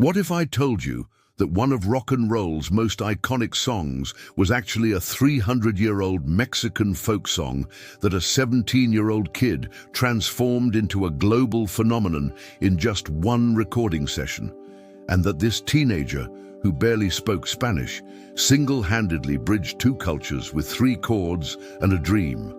What if I told you that one of rock and roll's most iconic songs was actually a 300-year-old Mexican folk song that a 17-year-old kid transformed into a global phenomenon in just one recording session, and that this teenager, who barely spoke Spanish, single-handedly bridged two cultures with 3 chords and a dream?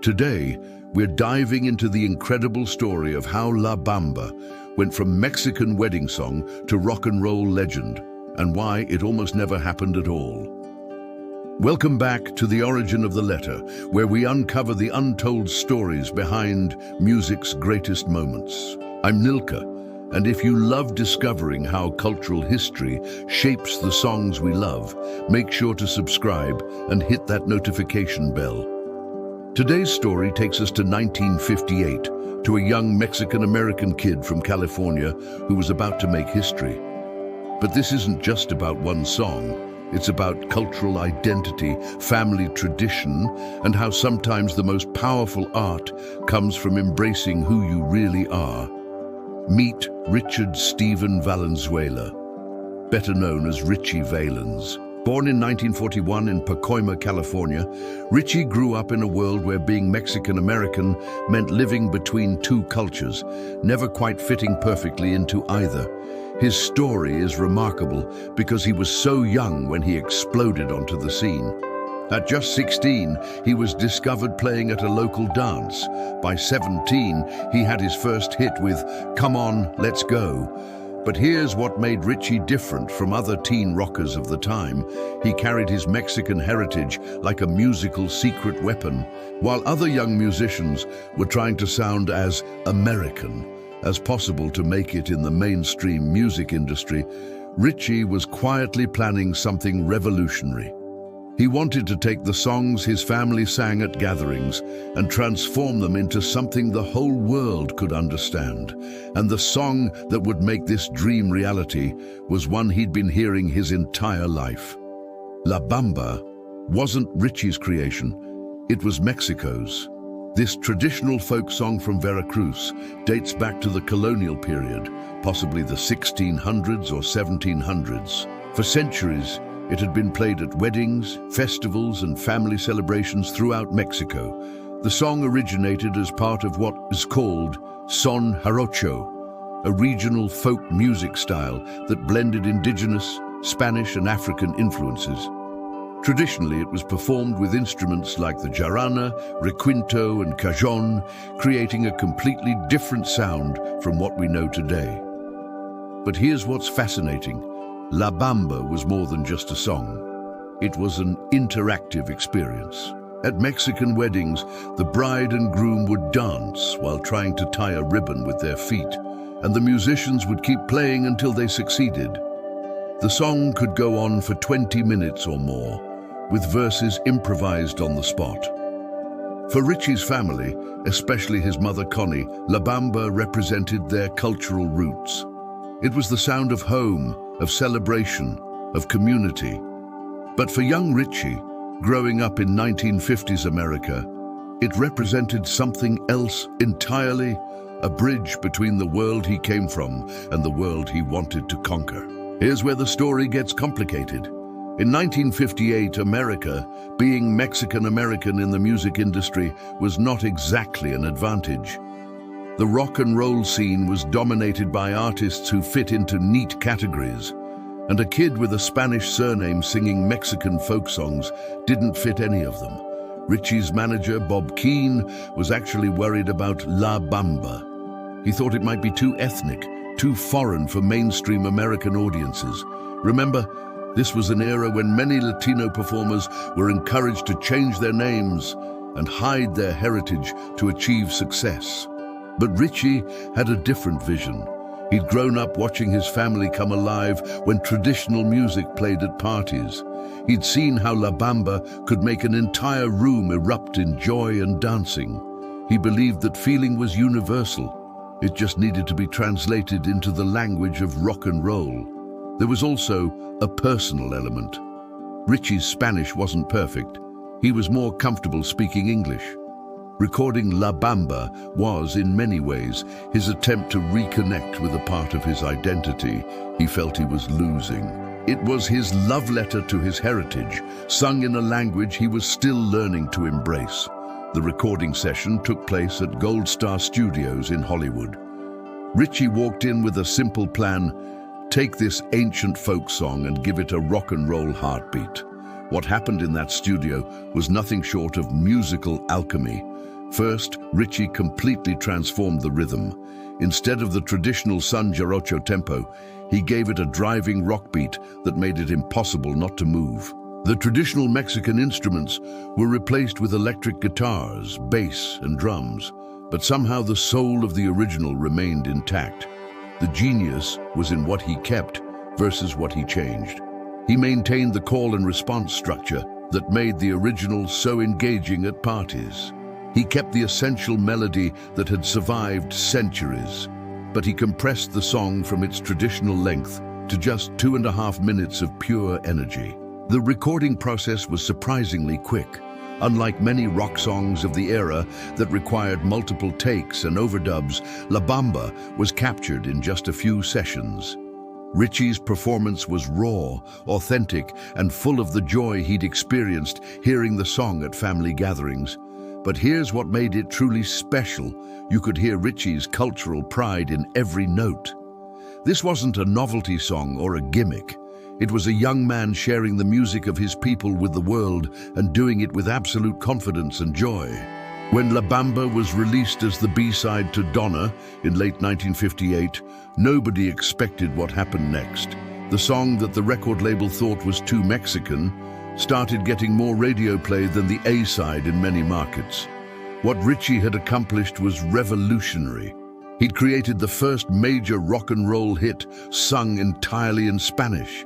Today, we're diving into the incredible story of how La Bamba went from Mexican wedding song to rock and roll legend, and why it almost never happened at all. Welcome back to The Origin of the Letter, where we uncover the untold stories behind music's greatest moments. I'm Nilka, and if you love discovering how cultural history shapes the songs we love, make sure to subscribe and hit that notification bell. Today's story takes us to 1958, to a young Mexican-American kid from California who was about to make history. But this isn't just about one song. It's about cultural identity, family tradition, and how sometimes the most powerful art comes from embracing who you really are. Meet Richard Stephen Valenzuela, better known as Ritchie Valens. Born in 1941 in Pacoima, California, Ritchie grew up in a world where being Mexican-American meant living between two cultures, never quite fitting perfectly into either. His story is remarkable because he was so young when he exploded onto the scene. At just 16, he was discovered playing at a local dance. By 17, he had his first hit with "Come On, Let's Go." But here's what made Ritchie different from other teen rockers of the time. He carried his Mexican heritage like a musical secret weapon. While other young musicians were trying to sound as American as possible to make it in the mainstream music industry, Ritchie was quietly planning something revolutionary. He wanted to take the songs his family sang at gatherings and transform them into something the whole world could understand. And the song that would make this dream reality was one he'd been hearing his entire life. La Bamba wasn't Ritchie's creation, it was Mexico's. This traditional folk song from Veracruz dates back to the colonial period, possibly the 1600s or 1700s. For centuries, it had been played at weddings, festivals, and family celebrations throughout Mexico. The song originated as part of what is called son jarocho, a regional folk music style that blended indigenous, Spanish, and African influences. Traditionally, it was performed with instruments like the jarana, requinto, and cajon, creating a completely different sound from what we know today. But here's what's fascinating. La Bamba was more than just a song. It was an interactive experience. At Mexican weddings, the bride and groom would dance while trying to tie a ribbon with their feet, and the musicians would keep playing until they succeeded. The song could go on for 20 minutes or more, with verses improvised on the spot. For Ritchie's family, especially his mother Connie, La Bamba represented their cultural roots. It was the sound of home, of celebration, of community. But for young Ritchie, growing up in 1950s America, it represented something else entirely, a bridge between the world he came from and the world he wanted to conquer. Here's where the story gets complicated. In 1958, America, being Mexican-American in the music industry, was not exactly an advantage. The rock and roll scene was dominated by artists who fit into neat categories, and a kid with a Spanish surname singing Mexican folk songs didn't fit any of them. Ritchie's manager, Bob Keane, was actually worried about La Bamba. He thought it might be too ethnic, too foreign for mainstream American audiences. Remember, this was an era when many Latino performers were encouraged to change their names and hide their heritage to achieve success. But Ritchie had a different vision. He'd grown up watching his family come alive when traditional music played at parties. He'd seen how La Bamba could make an entire room erupt in joy and dancing. He believed that feeling was universal. It just needed to be translated into the language of rock and roll. There was also a personal element. Ritchie's Spanish wasn't perfect. He was more comfortable speaking English. Recording La Bamba was, in many ways, his attempt to reconnect with a part of his identity he felt he was losing. It was his love letter to his heritage, sung in a language he was still learning to embrace. The recording session took place at Gold Star Studios in Hollywood. Ritchie walked in with a simple plan: take this ancient folk song and give it a rock and roll heartbeat. What happened in that studio was nothing short of musical alchemy. First, Ritchie completely transformed the rhythm. Instead of the traditional son jarocho tempo, he gave it a driving rock beat that made it impossible not to move. The traditional Mexican instruments were replaced with electric guitars, bass, and drums, but somehow the soul of the original remained intact. The genius was in what he kept versus what he changed. He maintained the call and response structure that made the original so engaging at parties. He kept the essential melody that had survived centuries, but he compressed the song from its traditional length to just 2.5 minutes of pure energy. The recording process was surprisingly quick. Unlike many rock songs of the era that required multiple takes and overdubs, La Bamba was captured in just a few sessions. Ritchie's performance was raw, authentic, and full of the joy he'd experienced hearing the song at family gatherings. But here's what made it truly special. You could hear Ritchie's cultural pride in every note. This wasn't a novelty song or a gimmick. It was a young man sharing the music of his people with the world and doing it with absolute confidence and joy. When La Bamba was released as the B-side to Donna in late 1958, nobody expected what happened next. The song that the record label thought was too Mexican started getting more radio play than the A-side in many markets. What Ritchie had accomplished was revolutionary. He'd created the first major rock and roll hit sung entirely in Spanish.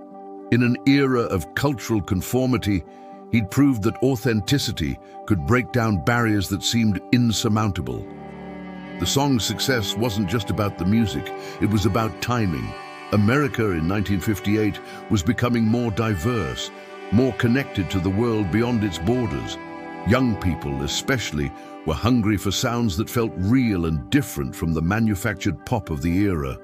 In an era of cultural conformity, he'd proved that authenticity could break down barriers that seemed insurmountable. The song's success wasn't just about the music, it was about timing. America in 1958 was becoming more diverse, more connected to the world beyond its borders. Young people, especially, were hungry for sounds that felt real and different from the manufactured pop of the era.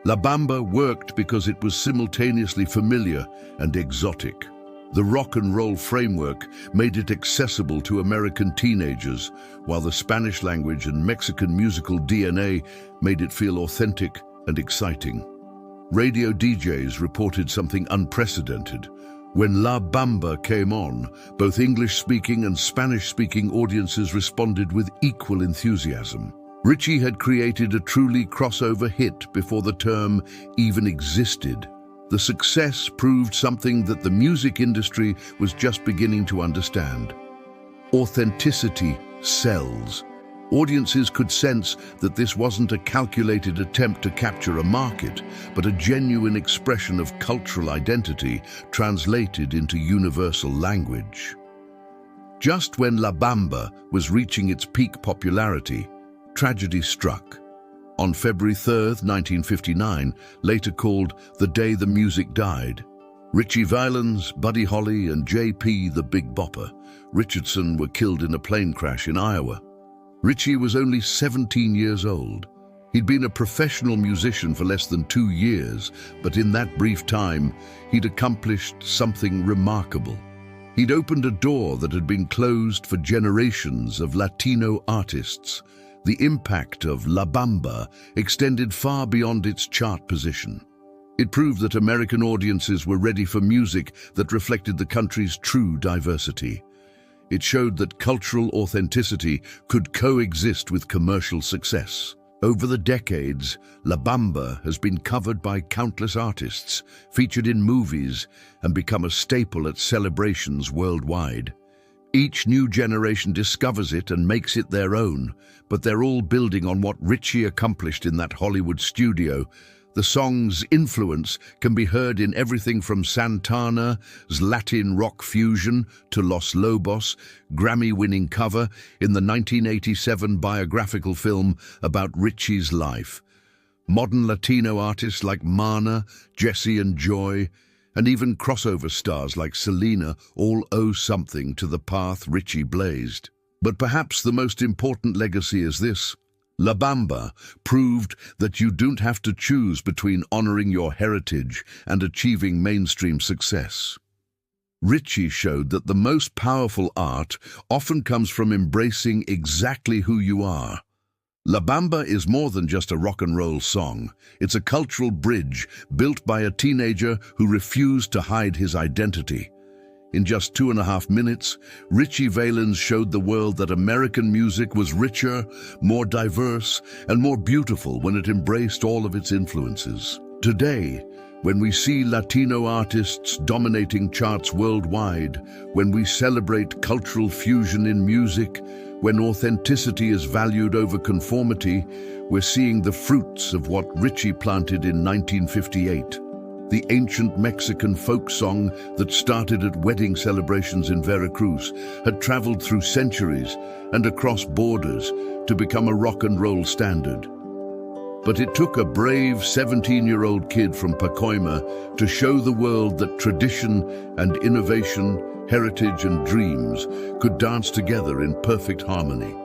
La Bamba worked because it was simultaneously familiar and exotic. The rock and roll framework made it accessible to American teenagers, while the Spanish language and Mexican musical DNA made it feel authentic and exciting. Radio DJs reported something unprecedented. When La Bamba came on, both English-speaking and Spanish-speaking audiences responded with equal enthusiasm. Ritchie had created a truly crossover hit before the term even existed. The success proved something that the music industry was just beginning to understand. Authenticity sells. Audiences could sense that this wasn't a calculated attempt to capture a market, but a genuine expression of cultural identity translated into universal language. Just when La Bamba was reaching its peak popularity, tragedy struck. On February 3rd, 1959, later called the day the music died, Ritchie Valens, Buddy Holly, and J.P. the Big Bopper Richardson were killed in a plane crash in Iowa. Ritchie was only 17 years old. He'd been a professional musician for less than 2 years, but in that brief time, he'd accomplished something remarkable. He'd opened a door that had been closed for generations of Latino artists. The impact of La Bamba extended far beyond its chart position. It proved that American audiences were ready for music that reflected the country's true diversity. It showed that cultural authenticity could coexist with commercial success. Over the decades, La Bamba has been covered by countless artists, featured in movies, and become a staple at celebrations worldwide. Each new generation discovers it and makes it their own, but they're all building on what Ritchie accomplished in that Hollywood studio. The song's influence can be heard in everything from Santana's Latin rock fusion to Los Lobos' Grammy-winning cover in the 1987 biographical film about Ritchie's life. Modern Latino artists like Mana, Jesse and Joy, and even crossover stars like Selena all owe something to the path Ritchie blazed. But perhaps the most important legacy is this. La Bamba proved that you don't have to choose between honoring your heritage and achieving mainstream success. Ritchie showed that the most powerful art often comes from embracing exactly who you are. La Bamba is more than just a rock and roll song. It's a cultural bridge built by a teenager who refused to hide his identity. In just 2.5 minutes, Ritchie Valens showed the world that American music was richer, more diverse, and more beautiful when it embraced all of its influences. Today, when we see Latino artists dominating charts worldwide, when we celebrate cultural fusion in music, when authenticity is valued over conformity, we're seeing the fruits of what Ritchie planted in 1958. The ancient Mexican folk song that started at wedding celebrations in Veracruz had traveled through centuries and across borders to become a rock and roll standard. But it took a brave 17-year-old kid from Pacoima to show the world that tradition and innovation, heritage and dreams could dance together in perfect harmony.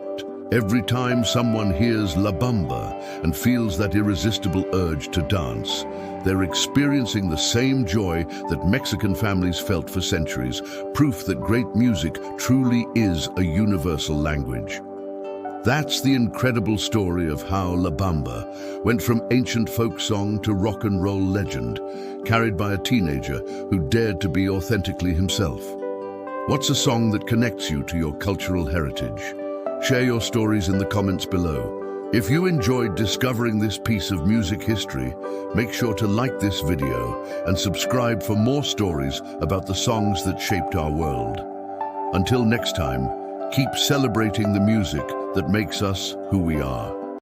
Every time someone hears La Bamba and feels that irresistible urge to dance, they're experiencing the same joy that Mexican families felt for centuries, proof that great music truly is a universal language. That's the incredible story of how La Bamba went from ancient folk song to rock and roll legend, carried by a teenager who dared to be authentically himself. What's a song that connects you to your cultural heritage? Share your stories in the comments below. If you enjoyed discovering this piece of music history, make sure to like this video and subscribe for more stories about the songs that shaped our world. Until next time, keep celebrating the music that makes us who we are.